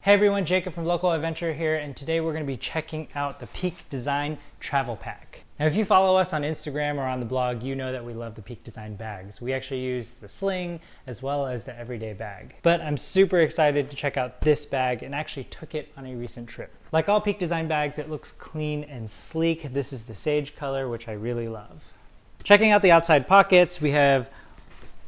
Hey everyone, Jacob from Local Adventure here, and today we're going to be checking out the Peak Design Travel Pack. Now if you follow us on Instagram or on the blog, you know that we love the Peak Design bags. We actually use the sling as well as the everyday bag. But I'm super excited to check out this bag and actually took it on a recent trip. Like all Peak Design bags, it looks clean and sleek. This is the sage color, which I really love. Checking out the outside pockets, we have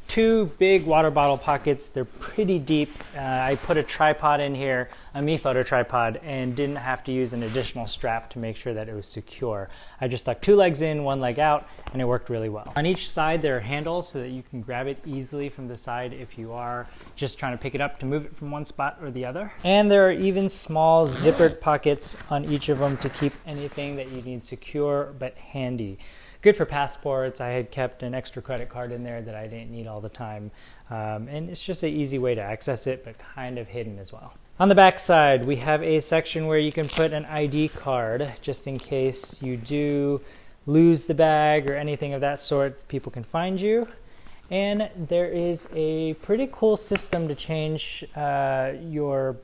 two big water bottle pockets. They're pretty deep. I put a tripod in here, a Me Photo tripod, and didn't have to use an additional strap to make sure that it was secure. I just stuck two legs in, one leg out, and it worked really well. On each side there are handles so that you can grab it easily from the side if you are just trying to pick it up to move it from one spot or the other. And there are even small zippered pockets on each of them to keep anything that you need secure but handy. Good for passports. I had kept an extra credit card in there that I didn't need all the time. And it's just an easy way to access it, but kind of hidden as well. On the back side, we have a section where you can put an ID card, just in case you do lose the bag or anything of that sort, people can find you. And there is a pretty cool system to change your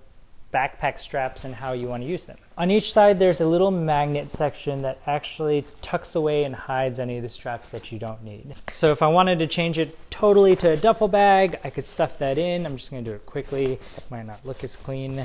backpack straps and how you want to use them. On each side there's a little magnet section that actually tucks away and hides any of the straps that you don't need. So if I wanted to change it totally to a duffel bag, I could stuff that in. I'm just going to do it quickly. Might not look as clean.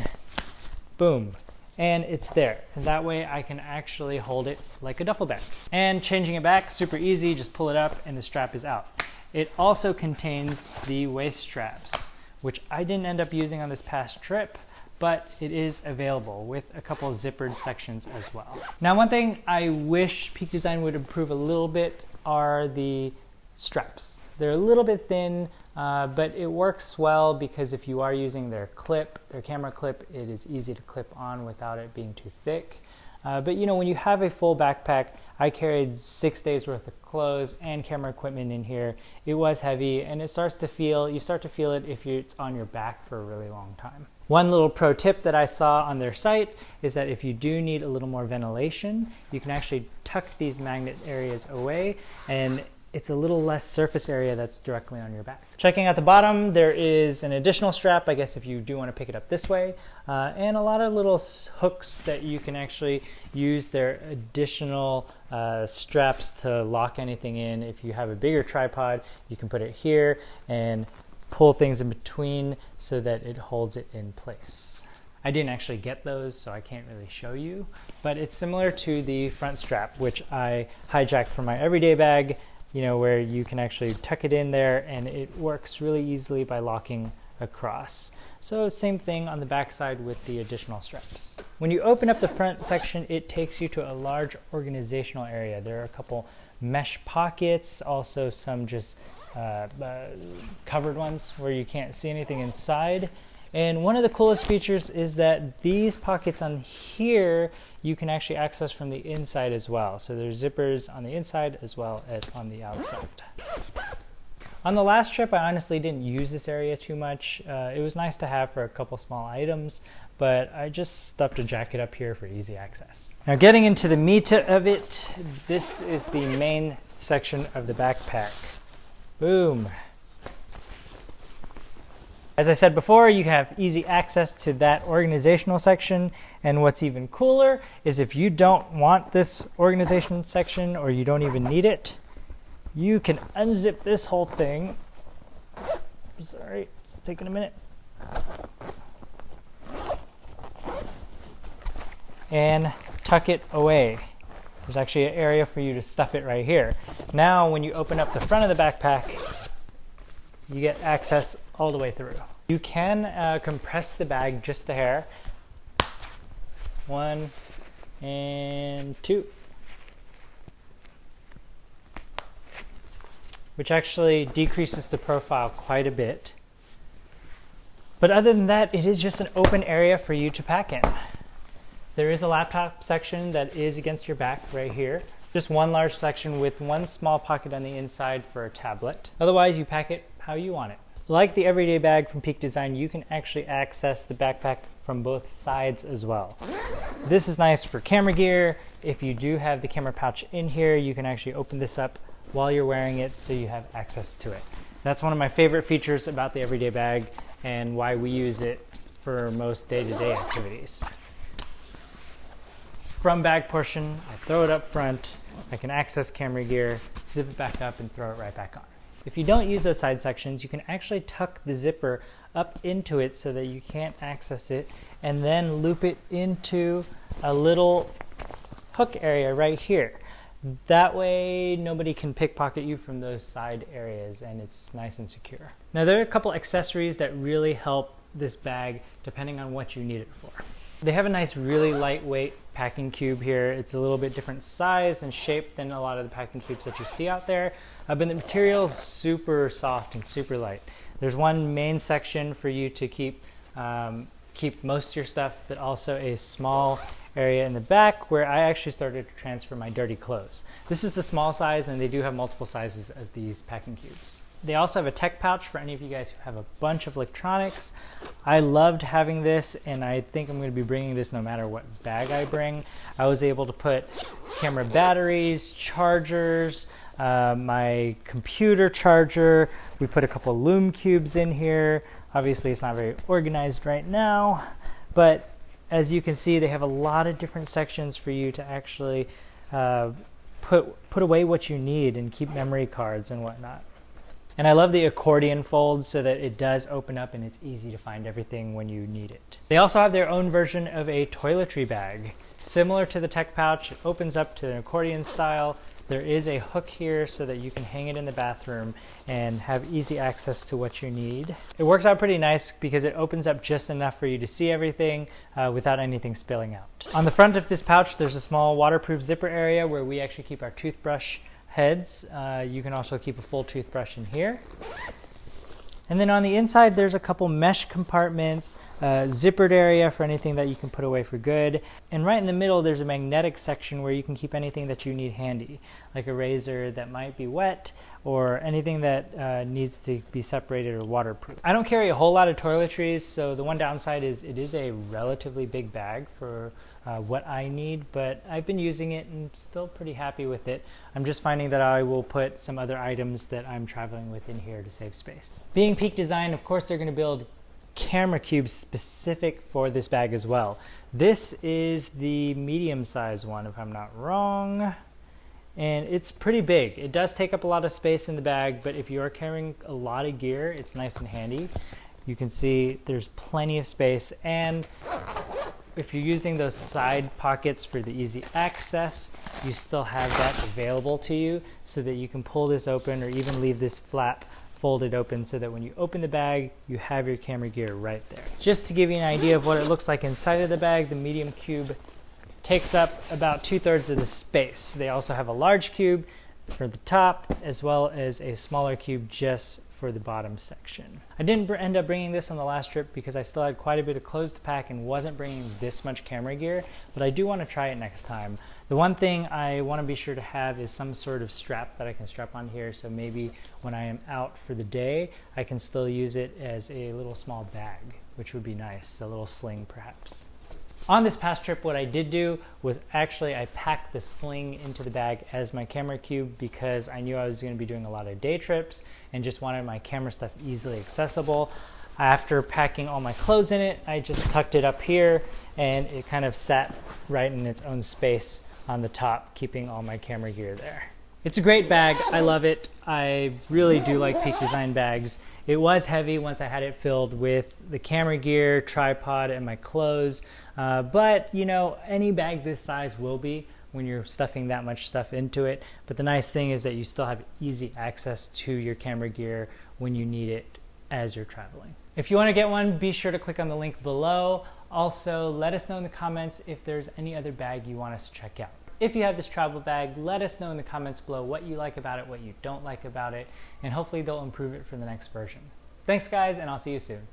Boom. And it's there. And that way I can actually hold it like a duffel bag. And changing it back, super easy. Just pull it up and the strap is out. It also contains the waist straps, which I didn't end up using on this past trip, but it is available with a couple of zippered sections as well. Now, one thing I wish Peak Design would improve a little bit are the straps. They're a little bit thin, but it works well because if you are using their camera clip, it is easy to clip on without it being too thick. But you know, when you have a full backpack, I carried 6 days worth of clothes and camera equipment in here. It was heavy, and you start to feel it if it's on your back for a really long time. One little pro tip that I saw on their site is that if you do need a little more ventilation, you can actually tuck these magnet areas away, and it's a little less surface area that's directly on your back. Checking out the bottom, there is an additional strap, I guess if you do want to pick it up this way, and a lot of little hooks that you can actually use their additional straps to lock anything in. If you have a bigger tripod, you can put it here and pull things in between so that it holds it in place. I didn't actually get those, so I can't really show you, but it's similar to the front strap, which I hijacked from my everyday bag, you know, where you can actually tuck it in there and it works really easily by locking across. So same thing on the back side with the additional straps. When you open up the front section, it takes you to a large organizational area. There are a couple mesh pockets, also some just covered ones where you can't see anything inside. And one of the coolest features is that these pockets on here you can actually access from the inside as well. So there's zippers on the inside as well as on the outside. On the last trip, I honestly didn't use this area too much. It was nice to have for a couple small items, but I just stuffed a jacket up here for easy access. Now getting into the meat of it, this is the main section of the backpack. Boom. As I said before, you have easy access to that organizational section, and what's even cooler is if you don't want this organization section or you don't even need it, you can unzip this whole thing. Sorry, it's taking a minute. And tuck it away. There's actually an area for you to stuff it right here. Now, when you open up the front of the backpack, you get access all the way through. You can compress the bag just a hair. 1 and 2. Which actually decreases the profile quite a bit. But other than that, it is just an open area for you to pack in. There is a laptop section that is against your back right here. Just one large section with one small pocket on the inside for a tablet. Otherwise, you pack it how you want it. Like the everyday bag from Peak Design, you can actually access the backpack from both sides as well. This is nice for camera gear. If you do have the camera pouch in here, you can actually open this up while you're wearing it so you have access to it. That's one of my favorite features about the everyday bag and why we use it for most day-to-day activities. From bag portion, I throw it up front, I can access camera gear, zip it back up, and throw it right back on. If you don't use those side sections, you can actually tuck the zipper up into it so that you can't access it, and then loop it into a little hook area right here. That way nobody can pickpocket you from those side areas, and it's nice and secure. Now there are a couple accessories that really help this bag depending on what you need it for. They have a nice really lightweight packing cube here. It's a little bit different size and shape than a lot of the packing cubes that you see out there, but the material is super soft and super light. There's one main section for you to keep most of your stuff, but also a small area in the back where I actually started to transfer my dirty clothes. This is the small size, and they do have multiple sizes of these packing cubes. They also have a tech pouch for any of you guys who have a bunch of electronics. I loved having this, and I think I'm going to be bringing this no matter what bag I bring. I was able to put camera batteries, chargers, my computer charger. We put a couple lume cubes in here. Obviously it's not very organized right now, but as you can see, they have a lot of different sections for you to actually put away what you need and keep memory cards and whatnot. And I love the accordion fold so that it does open up and it's easy to find everything when you need it. They also have their own version of a toiletry bag. Similar to the tech pouch, it opens up to an accordion style. There is a hook here so that you can hang it in the bathroom and have easy access to what you need. It works out pretty nice because it opens up just enough for you to see everything without anything spilling out. On the front of this pouch, there's a small waterproof zipper area where we actually keep our toothbrush heads. You can also keep a full toothbrush in here. And then on the inside, there's a couple mesh compartments, zippered area for anything that you can put away for good. And right in the middle, there's a magnetic section where you can keep anything that you need handy, like a razor that might be wet or anything that needs to be separated or waterproof. I don't carry a whole lot of toiletries, so the one downside is it is a relatively big bag for what I need, but I've been using it and still pretty happy with it. I'm just finding that I will put some other items that I'm traveling with in here to save space. Being Peak Design, of course, they're going to build camera cubes specific for this bag as well. This is the medium size one, if I'm not wrong. And it's pretty big. It does take up a lot of space in the bag, but if you are carrying a lot of gear, it's nice and handy. You can see there's plenty of space, and if you're using those side pockets for the easy access, you still have that available to you so that you can pull this open or even leave this flap folded open so that when you open the bag, you have your camera gear right there. Just to give you an idea of what it looks like inside of the bag, the medium cube takes up about 2/3 of the space. They also have a large cube for the top as well as a smaller cube just for the bottom section. I didn't end up bringing this on the last trip because I still had quite a bit of clothes to pack and wasn't bringing this much camera gear, but I do want to try it next time. The one thing I want to be sure to have is some sort of strap that I can strap on here, so maybe when I am out for the day, I can still use it as a little small bag, which would be nice, a little sling perhaps. On this past trip, what I did do was actually I packed the sling into the bag as my camera cube because I knew I was going to be doing a lot of day trips and just wanted my camera stuff easily accessible. After packing all my clothes in it, I just tucked it up here and it kind of sat right in its own space on the top, keeping all my camera gear there. It's a great bag. I love it. I really do like Peak Design bags. It was heavy once I had it filled with the camera gear, tripod, and my clothes. But you know, any bag this size will be when you're stuffing that much stuff into it. But the nice thing is that you still have easy access to your camera gear when you need it as you're traveling. If you want to get one, be sure to click on the link below. Also, let us know in the comments if there's any other bag you want us to check out. If you have this travel bag, let us know in the comments below what you like about it, what you don't like about it, and hopefully they'll improve it for the next version. Thanks guys, and I'll see you soon.